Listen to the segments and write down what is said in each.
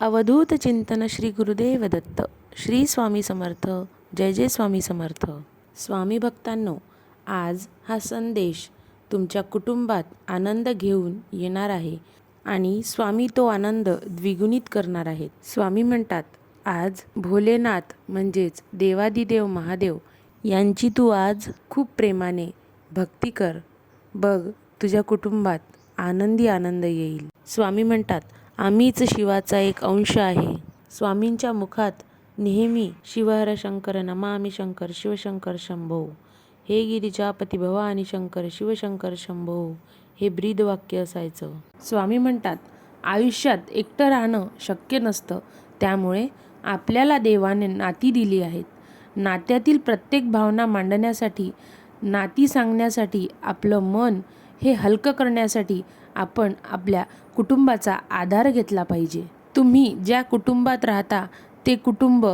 अवधूत चिंतन श्री गुरुदेव दत्त. श्री स्वामी समर्थ. जय जय स्वामी समर्थ. स्वामी भक्तांनो, आज हा संदेश तुमच्या कुटुंबात आनंद घेऊन येणार आहे आणि स्वामी तो आनंद द्विगुणित करणार आहेत. स्वामी म्हणतात, आज भोलेनाथ म्हणजेच देवादिदेव महादेव यांची तू आज खूप प्रेमाने भक्ती कर. बघ, तुझ्या कुटुंबात आनंदी आनंद येईल. स्वामी म्हणतात, आम्हीच शिवाचा एक अंश आहे. स्वामींच्या मुखात नेहमी शिवहर शंकर नमामि शंकर शिवशंकर शंभो, हे गिरिजापती भवानी शंकर शिवशंकर शंभो, हे ब्रीदवाक्य असायचं. स्वामी म्हणतात, आयुष्यात एकटं राहणं शक्य नसतं. त्यामुळे आपल्याला देवाने नाती दिली आहेत. नात्यातील प्रत्येक भावना मांडण्यासाठी, नाती सांगण्यासाठी, आपलं मन हे हलकं करण्यासाठी आपण आपल्या कुटुंबाचा आधार घेतला पाहिजे. तुम्ही ज्या कुटुंबात राहता ते कुटुंब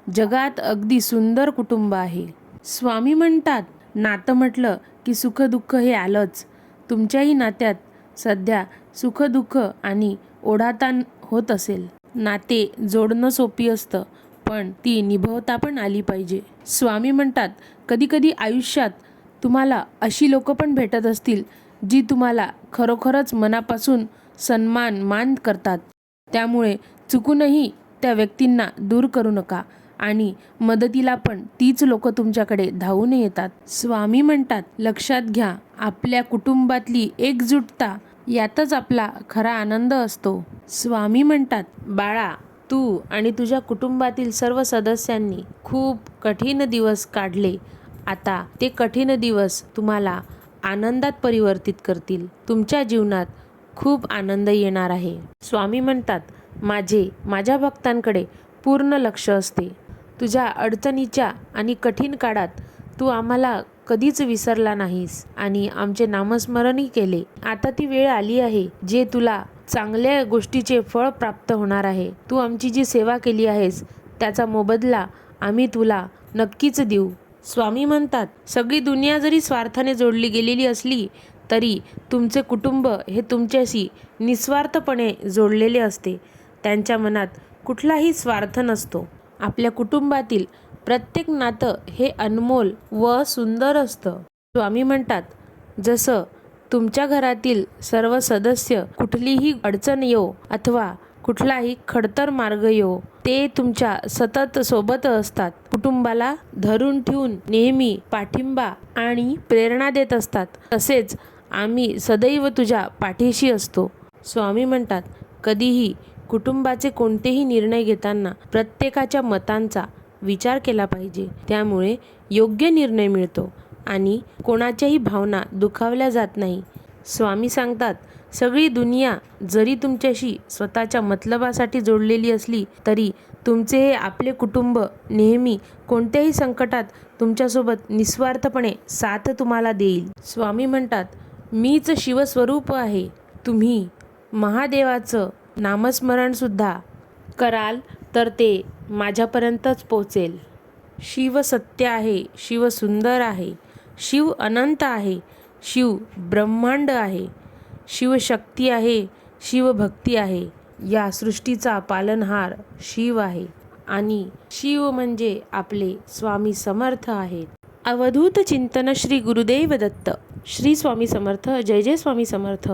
जगात अगदी सुंदर कुटुंब आहे. स्वामी म्हणतात, नातं म्हटलं की सुखदुःख हे आलंच. तुमच्याही नात्यात सध्या सुखदुःख आणि ओढाताण होत असेल. नाते जोडणं सोपी असतं, पण ती निभवता पण आली पाहिजे. स्वामी म्हणतात, कधीकधी आयुष्यात तुम्हाला अशी लोक पण भेटत असतील जी तुम्हाला खरोखरच मनापासून मान करतात. त्यामुळे चुकूनही त्या व्यक्तींना दूर करू नका आणि मदतीला पण तीच लोक तुमच्याकडे धावून येतात. स्वामी म्हणतात, लक्षात घ्या, आपल्या कुटुंबातली एकजुटता यातच आपला खरा आनंद असतो. स्वामी म्हणतात, बाळा, तू आणि तुझ्या कुटुंबातील सर्व सदस्यांनी खूप कठीण दिवस काढले. आता ते कठीण दिवस तुम्हाला आनंदात परिवर्तित करतील. तुमच्या जीवनात खूप आनंद येणार आहे. स्वामी म्हणतात, माझ्या भक्तांकडे पूर्ण लक्ष असते. तुझ्या अडचणीच्या आणि कठीण काळात तू आम्हाला कधीच विसरला नाहीस आणि आमचे नामस्मरणही केले. आता ती वेळ आली आहे जे तुला चांगल्या गोष्टीचे फळ प्राप्त होणार आहे. तू आमची जी सेवा केली आहेस त्याचा मोबदला आम्ही तुला नक्कीच देऊ. स्वामी म्हणतात, सगळी दुनिया जरी स्वार्थाने जोडली गेलेली असली तरी तुमचे कुटुंब हे तुमच्याशी निस्वार्थपणे जोडलेले असते. त्यांच्या मनात कुठलाही स्वार्थ नसतो. आपल्या कुटुंबातील प्रत्येक नातं हे अनमोल व सुंदर असतं. स्वामी म्हणतात, जसं तुमच्या घरातील सर्व सदस्य कुठलीही अडचण येवो अथवा कुठलाही खडतर मार्ग येवो, ते तुमच्या सतत सोबत असतात. कुटुंबाला धरून ठेवून नेहमी पाठिंबा आणि प्रेरणा देत असतात. तसेच आम्ही सदैव तुझ्या पाठीशी असतो. स्वामी म्हणतात, कधीही कुटुंबाचे कोणतेही निर्णय घेताना प्रत्येकाच्या मतांचा विचार केला पाहिजे. त्यामुळे योग्य निर्णय मिळतो आणि कोणाच्याही भावना दुखावल्या जात नाही. स्वामी सांगतात, सगळी दुनिया जरी तुमच्याशी स्वतःच्या मतलबासाठी जोडलेली असली तरी तुमचे हे आपले कुटुंब नेहमी कोणत्याही संकटात तुमच्यासोबत निस्वार्थपणे साथ तुम्हाला देईल. स्वामी म्हणतात, मीच शिवस्वरूप आहे. तुम्ही महादेवाचं नामस्मरणसुद्धा कराल तर ते माझ्यापर्यंतच पोचेल. शिव सत्य आहे, शिव सुंदर आहे, शिव अनंत आहे, शिव ब्रह्मांड आहे, शिवशक्ती आहे, शिवभक्ती आहे. या सृष्टीचा पालनहार शिव आहे आणि शिव म्हणजे आपले स्वामी समर्थ आहेत. अवधूत चिंतन श्री गुरुदेव दत्त. श्री स्वामी समर्थ. जय जय स्वामी समर्थ.